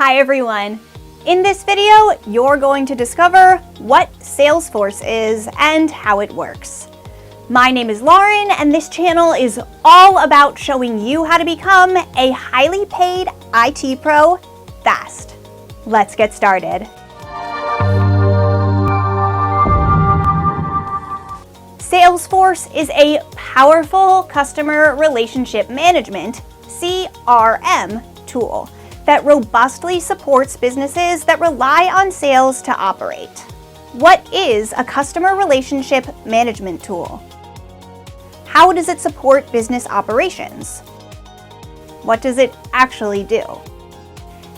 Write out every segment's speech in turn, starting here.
Hi everyone! In this video, you're going to discover what SalesForce is and how it works. My name is Lauren, and this channel is all about showing you how to become a highly paid IT pro fast. Let's get started. SalesForce is a powerful customer relationship management (CRM) tool that robustly supports businesses that rely on sales to operate. What is a customer relationship management tool? How does it support business operations? What does it actually do?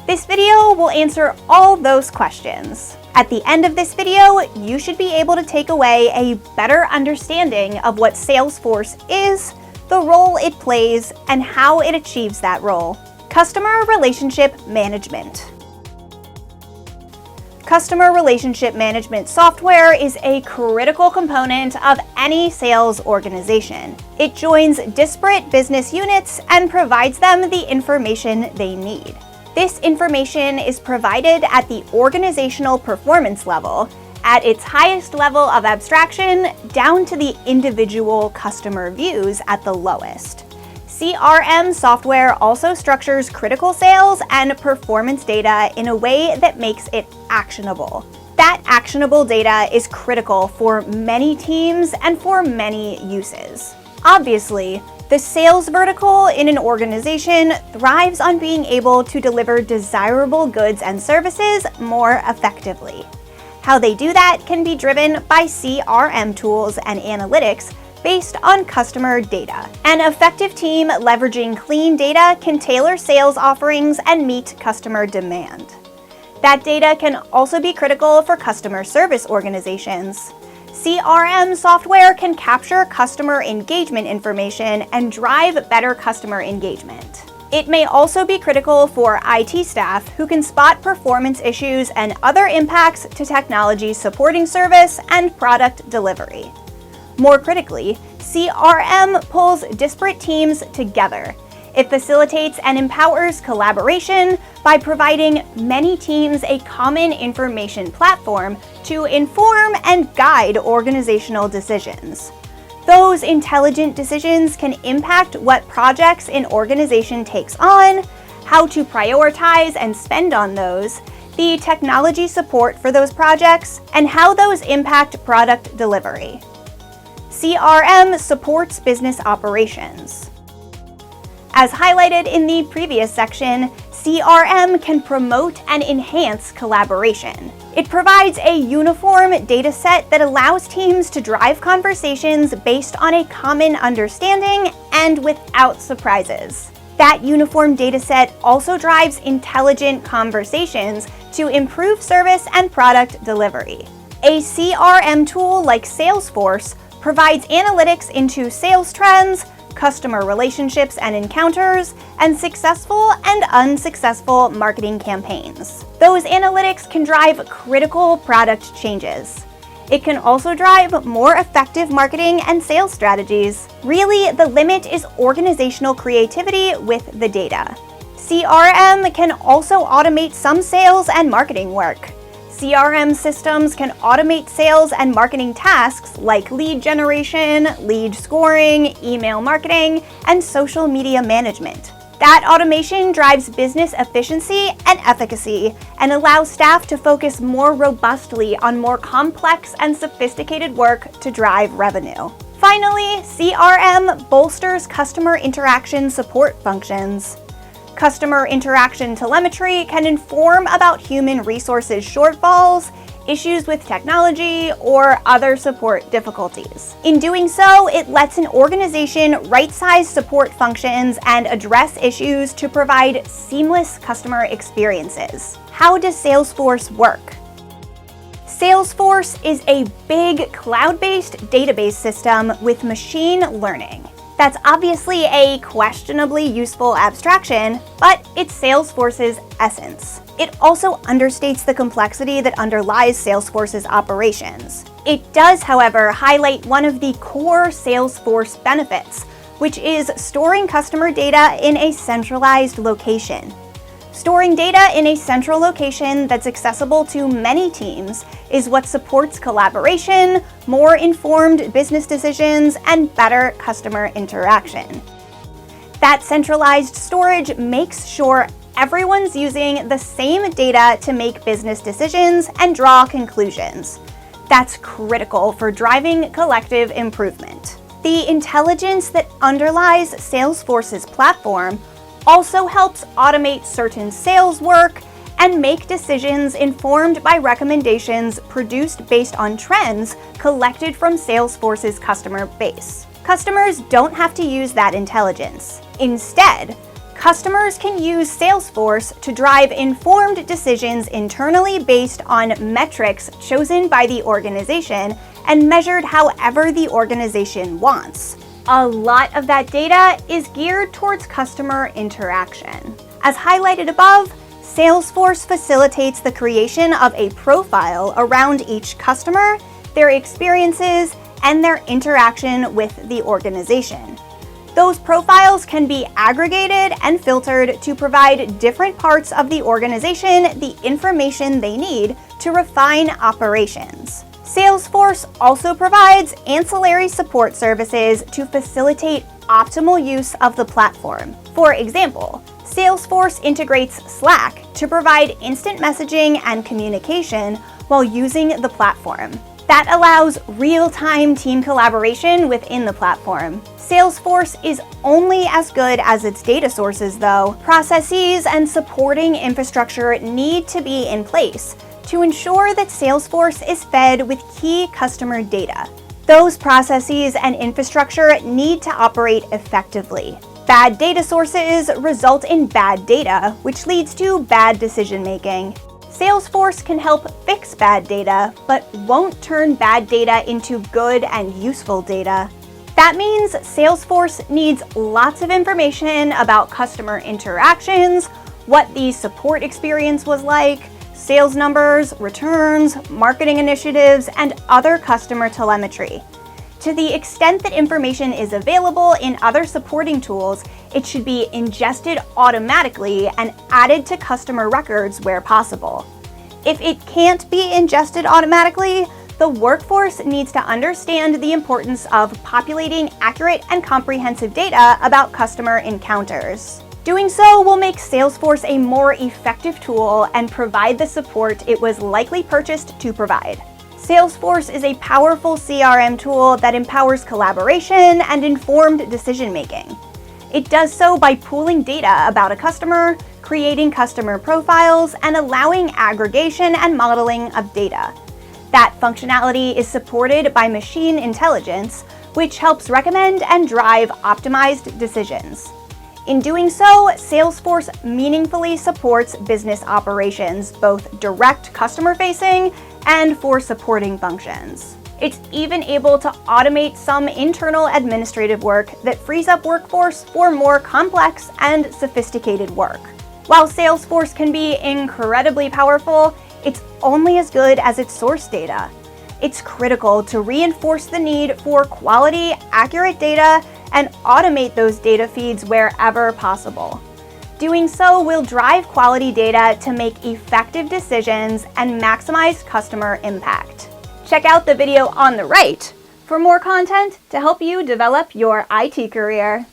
This video will answer all those questions. At the end of this video, you should be able to take away a better understanding of what SalesForce is, the role it plays, and how it achieves that role. Customer relationship management. Customer relationship management software is a critical component of any sales organization. It joins disparate business units and provides them the information they need. This information is provided at the organizational performance level, at its highest level of abstraction, down to the individual customer views at the lowest. CRM software also structures critical sales and performance data in a way that makes it actionable. That actionable data is critical for many teams and for many uses. Obviously, the sales vertical in an organization thrives on being able to deliver desirable goods and services more effectively. How they do that can be driven by CRM tools and analytics based on customer data. An effective team leveraging clean data can tailor sales offerings and meet customer demand. That data can also be critical for customer service organizations. CRM software can capture customer engagement information and drive better customer engagement. It may also be critical for IT staff who can spot performance issues and other impacts to technology supporting service and product delivery. More critically, CRM pulls disparate teams together. It facilitates and empowers collaboration by providing many teams a common information platform to inform and guide organizational decisions. Those intelligent decisions can impact what projects an organization takes on, how to prioritize and spend on those, the technology support for those projects, and how those impact product delivery. CRM supports business operations. As highlighted in the previous section, CRM can promote and enhance collaboration. It provides a uniform data set that allows teams to drive conversations based on a common understanding and without surprises. That uniform data set also drives intelligent conversations to improve service and product delivery. A CRM tool like SalesForce provides analytics into sales trends, customer relationships and encounters, and successful and unsuccessful marketing campaigns. Those analytics can drive critical product changes. It can also drive more effective marketing and sales strategies. Really, the limit is organizational creativity with the data. CRM can also automate some sales and marketing work. CRM systems can automate sales and marketing tasks like lead generation, lead scoring, email marketing, and social media management. That automation drives business efficiency and efficacy and allows staff to focus more robustly on more complex and sophisticated work to drive revenue. Finally, CRM bolsters customer interaction support functions. Customer interaction telemetry can inform about human resources shortfalls, issues with technology, or other support difficulties. In doing so, it lets an organization right-size support functions and address issues to provide seamless customer experiences. How does SalesForce work? SalesForce is a big cloud-based database system with machine learning. That's obviously a questionably useful abstraction, but it's SalesForce's essence. It also understates the complexity that underlies SalesForce's operations. It does, however, highlight one of the core SalesForce benefits, which is storing customer data in a centralized location. Storing data in a central location that's accessible to many teams is what supports collaboration, more informed business decisions, and better customer interaction. That centralized storage makes sure everyone's using the same data to make business decisions and draw conclusions. That's critical for driving collective improvement. The intelligence that underlies SalesForce's platform also helps automate certain sales work and make decisions informed by recommendations produced based on trends collected from SalesForce's customer base. Customers don't have to use that intelligence. Instead, customers can use SalesForce to drive informed decisions internally based on metrics chosen by the organization and measured however the organization wants. A lot of that data is geared towards customer interaction. As highlighted above, SalesForce facilitates the creation of a profile around each customer, their experiences, and their interaction with the organization. Those profiles can be aggregated and filtered to provide different parts of the organization the information they need to refine operations. SalesForce also provides ancillary support services to facilitate optimal use of the platform. For example, SalesForce integrates Slack to provide instant messaging and communication while using the platform. That allows real-time team collaboration within the platform. SalesForce is only as good as its data sources, though. Processes and supporting infrastructure need to be in place to ensure that SalesForce is fed with key customer data. Those processes and infrastructure need to operate effectively. Bad data sources result in bad data, which leads to bad decision-making. SalesForce can help fix bad data, but won't turn bad data into good and useful data. That means SalesForce needs lots of information about customer interactions, what the support experience was like, sales numbers, returns, marketing initiatives, and other customer telemetry. To the extent that information is available in other supporting tools, it should be ingested automatically and added to customer records where possible. If it can't be ingested automatically, the workforce needs to understand the importance of populating accurate and comprehensive data about customer encounters. Doing so will make SalesForce a more effective tool and provide the support it was likely purchased to provide. SalesForce is a powerful CRM tool that empowers collaboration and informed decision-making. It does so by pooling data about a customer, creating customer profiles, and allowing aggregation and modeling of data. That functionality is supported by machine intelligence, which helps recommend and drive optimized decisions. In doing so, SalesForce meaningfully supports business operations, both direct customer-facing and for supporting functions. It's even able to automate some internal administrative work that frees up workforce for more complex and sophisticated work. While SalesForce can be incredibly powerful, it's only as good as its source data. It's critical to reinforce the need for quality, accurate data and automate those data feeds wherever possible. Doing so will drive quality data to make effective decisions and maximize customer impact. Check out the video on the right for more content to help you develop your IT career.